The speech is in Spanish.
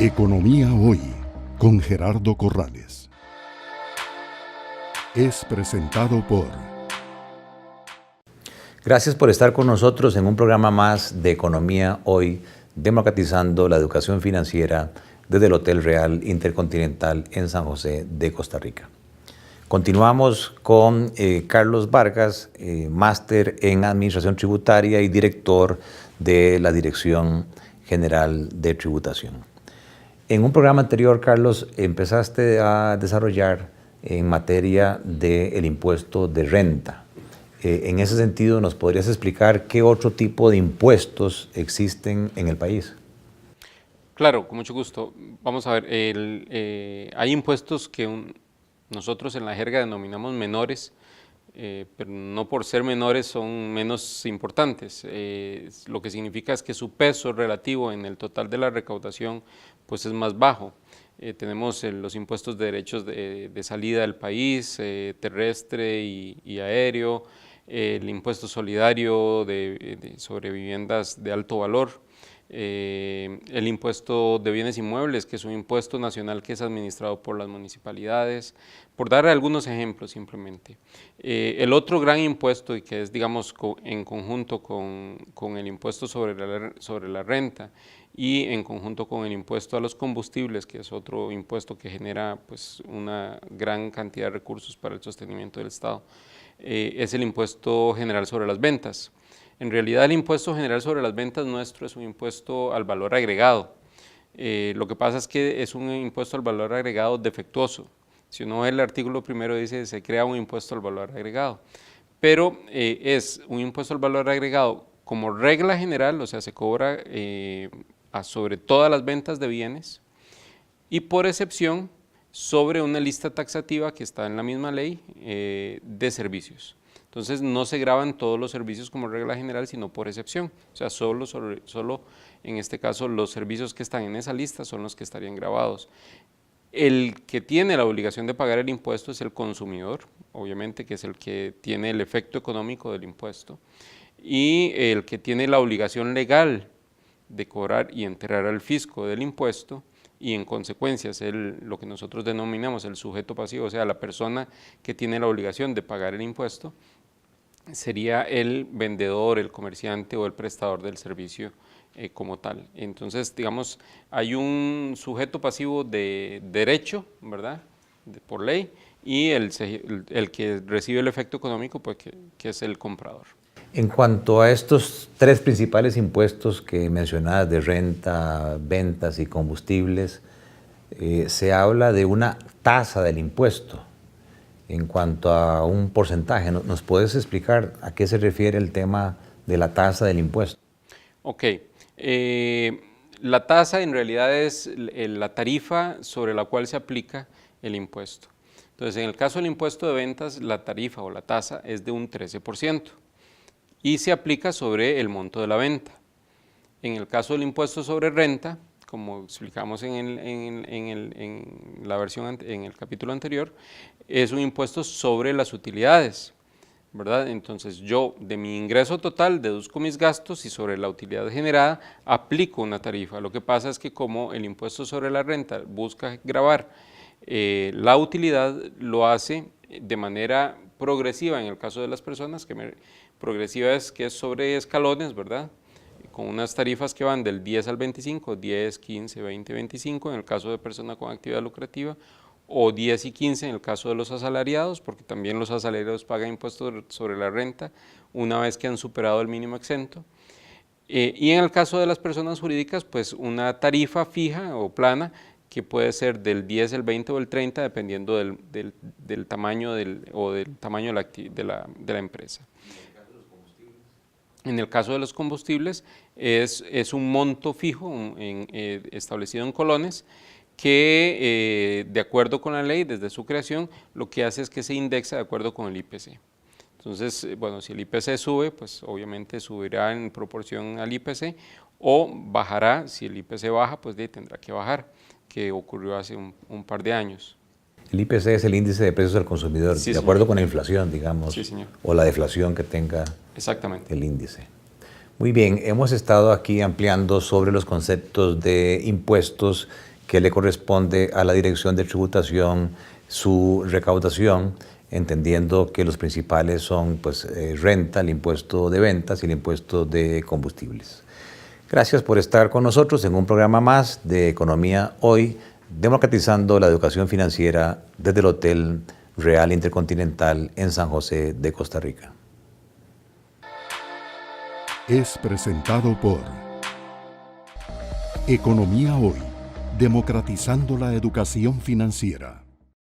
Economía Hoy, con Gerardo Corrales. Es presentado por... Gracias por estar con nosotros en un programa más de Economía Hoy, democratizando la educación financiera desde el Hotel Real Intercontinental en San José de Costa Rica. Continuamos con Carlos Vargas, máster en Administración Tributaria y director de la Dirección General de Tributación. En un programa anterior, Carlos, empezaste a desarrollar en materia del impuesto de renta. En ese sentido, ¿nos podrías explicar qué otro tipo de impuestos existen en el país? Claro, con mucho gusto. Vamos a ver, hay impuestos que nosotros en la jerga denominamos menores, pero no por ser menores son menos importantes. Lo que significa es que su peso relativo en el total de la recaudación pues es más bajo. Tenemos los impuestos de derechos de salida del país, terrestre y aéreo, el impuesto solidario sobre viviendas de alto valor, el impuesto de bienes inmuebles, que es un impuesto nacional que es administrado por las municipalidades, por dar algunos ejemplos simplemente. El otro gran impuesto, y que es digamos en conjunto con el impuesto sobre la renta y en conjunto con el impuesto a los combustibles, que es otro impuesto que genera pues una gran cantidad de recursos para el sostenimiento del Estado, es el impuesto general sobre las ventas. En realidad el impuesto general sobre las ventas nuestro es un impuesto al valor agregado. Lo que pasa es que es un impuesto al valor agregado defectuoso. Si uno ve el artículo primero dice se crea un impuesto al valor agregado, pero es un impuesto al valor agregado como regla general, o sea se cobra sobre todas las ventas de bienes y por excepción sobre una lista taxativa que está en la misma ley de servicios. Entonces no se graban todos los servicios como regla general, sino por excepción. O sea, solo en este caso los servicios que están en esa lista son los que estarían grabados. El que tiene la obligación de pagar el impuesto es el consumidor, obviamente, que es el que tiene el efecto económico del impuesto, y el que tiene la obligación legal de cobrar y enterar al fisco del impuesto, y en consecuencia es lo que nosotros denominamos el sujeto pasivo, o sea, la persona que tiene la obligación de pagar el impuesto, sería el vendedor, el comerciante o el prestador del servicio como tal. Entonces, digamos, hay un sujeto pasivo de derecho, ¿verdad?, por ley, y el que recibe el efecto económico, pues que es el comprador. En cuanto a estos tres principales impuestos que mencionabas de renta, ventas y combustibles, se habla de una tasa del impuesto. En cuanto a un porcentaje, ¿nos puedes explicar a qué se refiere el tema de la tasa del impuesto? Ok, la tasa en realidad es la tarifa sobre la cual se aplica el impuesto. Entonces, en el caso del impuesto de ventas, la tarifa o la tasa es de un 13% y se aplica sobre el monto de la venta. En el caso del impuesto sobre renta, como explicamos en la versión, en el capítulo anterior, es un impuesto sobre las utilidades, ¿verdad? Entonces yo de mi ingreso total deduzco mis gastos y sobre la utilidad generada aplico una tarifa. Lo que pasa es que como el impuesto sobre la renta busca gravar la utilidad, lo hace de manera progresiva en el caso de las personas, progresiva es que es sobre escalones, ¿verdad?, con unas tarifas que van del 10 al 25, 10, 15, 20, 25 en el caso de persona con actividad lucrativa, o 10 y 15 en el caso de los asalariados, porque también los asalariados pagan impuestos sobre la renta una vez que han superado el mínimo exento. Y en el caso de las personas jurídicas, pues una tarifa fija o plana que puede ser del 10, el 20 o el 30, dependiendo del tamaño del tamaño de la empresa. En el caso de los combustibles es un monto fijo establecido en colones que de acuerdo con la ley desde su creación lo que hace es que se indexa de acuerdo con el IPC. Entonces, bueno, si el IPC sube, pues obviamente subirá en proporción al IPC o bajará, si el IPC baja, pues tendrá que bajar, que ocurrió hace un par de años. El IPC es el índice de precios al consumidor, Sí, de señor. acuerdo con la inflación, digamos, Sí, señor. o la deflación que tenga Exactamente. el índice. Muy bien, hemos estado aquí ampliando sobre los conceptos de impuestos que le corresponde a la Dirección de Tributación su recaudación, entendiendo que los principales son pues, renta, el impuesto de ventas y el impuesto de combustibles. Gracias por estar con nosotros en un programa más de Economía Hoy, democratizando la educación financiera desde el Hotel Real Intercontinental en San José de Costa Rica. Es presentado por Economía Hoy, democratizando la educación financiera.